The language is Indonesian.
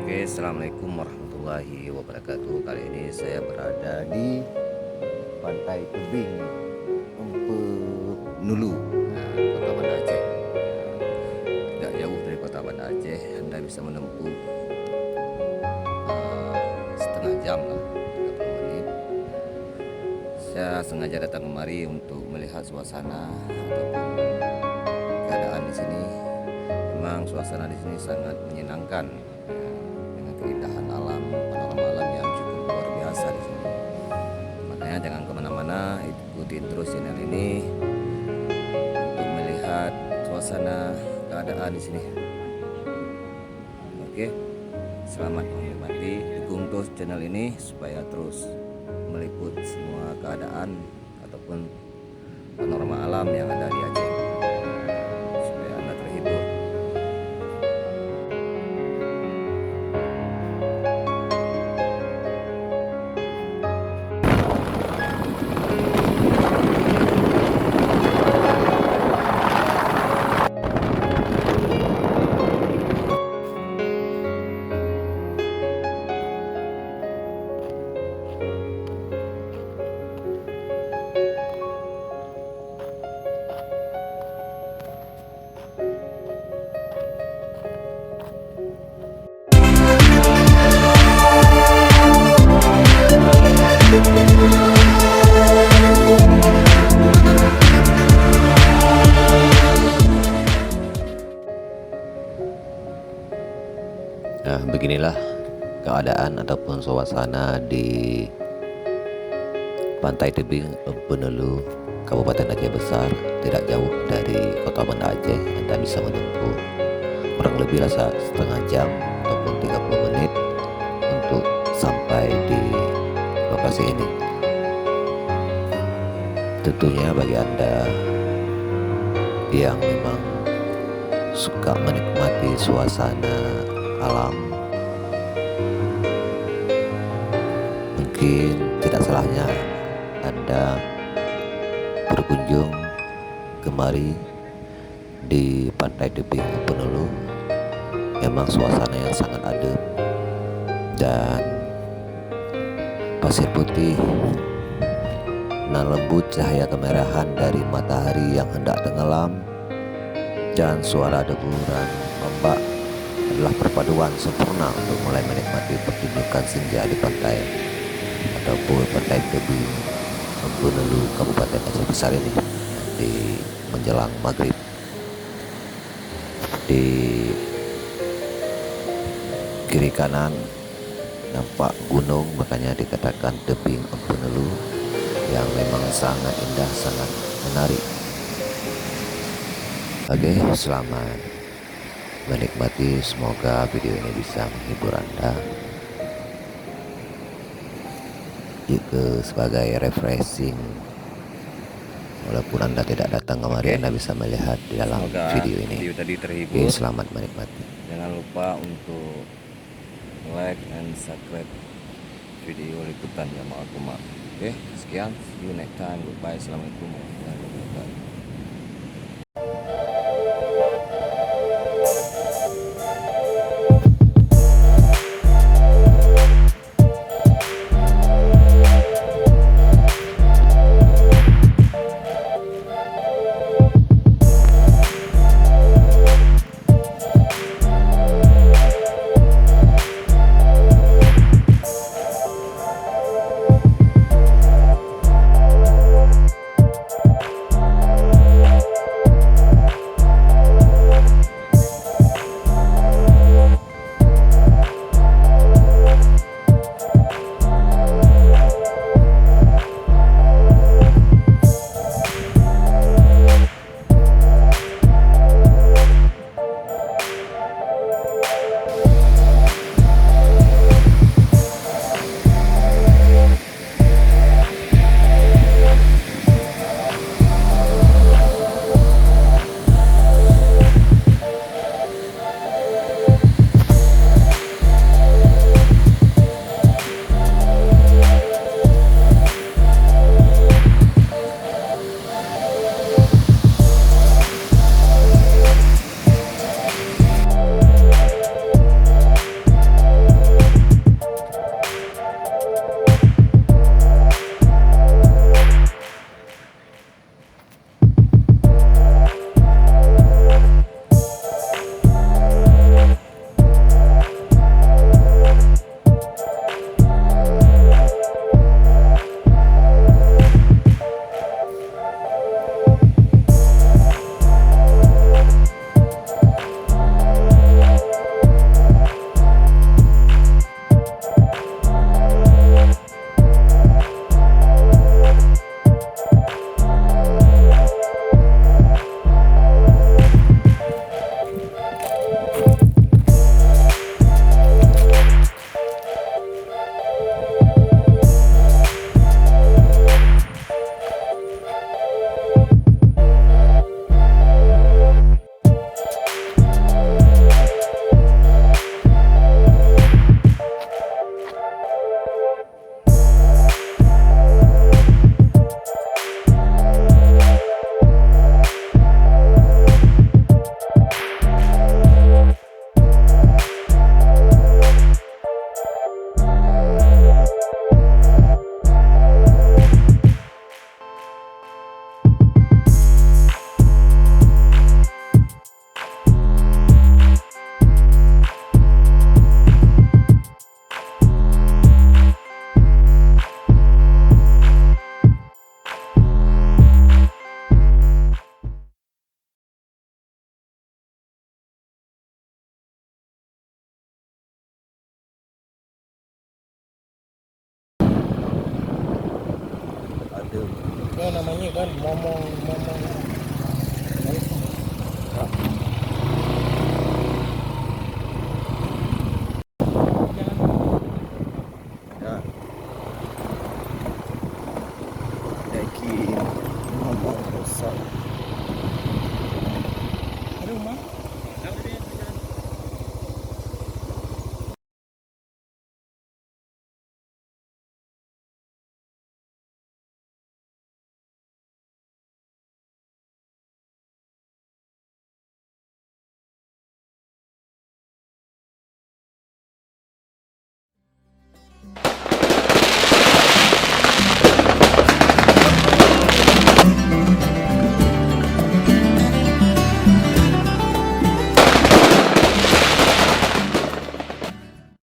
Oke, assalamualaikum warahmatullahi wabarakatuh. Kali ini saya berada di Pantai Tebing, Empenulu, Kota Banda Aceh. Tidak jauh dari Kota Banda Aceh, Anda bisa menempuh setengah jam lah, 30 menit. Saya sengaja datang kemari untuk melihat suasana ataupun keadaan di sini. Memang suasana di sini sangat menyenangkan. Keindahan alam, panorama alam yang cukup luar biasa di sini. Makanya jangan kemana-mana, ikutin terus channel ini untuk melihat suasana keadaan di sini. Oke, selamat menikmati. Dukung terus channel ini supaya terus meliput semua keadaan ataupun panorama alam yang ada di Aceh, supaya Anda terhibur. Nah, beginilah keadaan ataupun suasana di Pantai Tebing Empenulu, Kabupaten Aceh Besar, tidak jauh dari Kota Banda Aceh. Anda bisa menempuh kurang lebih setengah jam ataupun 30 menit untuk sampai di lokasi ini. Tentunya bagi Anda yang memang suka menikmati suasana alam, mungkin tidak salahnya Anda berkunjung kemari di Pantai Tebing Empenulu. Memang suasana yang sangat adem dan pasir putih dan lembut cahaya kemerahan dari matahari yang hendak tenggelam, dan suara deburan ombak adalah perpaduan sempurna untuk mulai menikmati pertunjukan senja di pantai ataupun Pantai Tebing Empenulu, Kabupaten Aceh Besar ini di menjelang maghrib. Di kiri kanan nampak gunung, makanya dikatakan Tebing Empenulu, yang memang sangat indah, sangat menarik. Oke, selamat menikmati. Semoga video ini bisa menghibur Anda juga sebagai refreshing. Walaupun Anda tidak datang kemari, Anda bisa melihat di dalam video ini. Tadi terhibur. Oke, selamat menikmati. Jangan lupa untuk like and subscribe video liputan Jamaah Kumak. Oke, sekian. See you next time. Goodbye. Assalamualaikum warahmatullahi wabarakatuh. namanya kan momong momong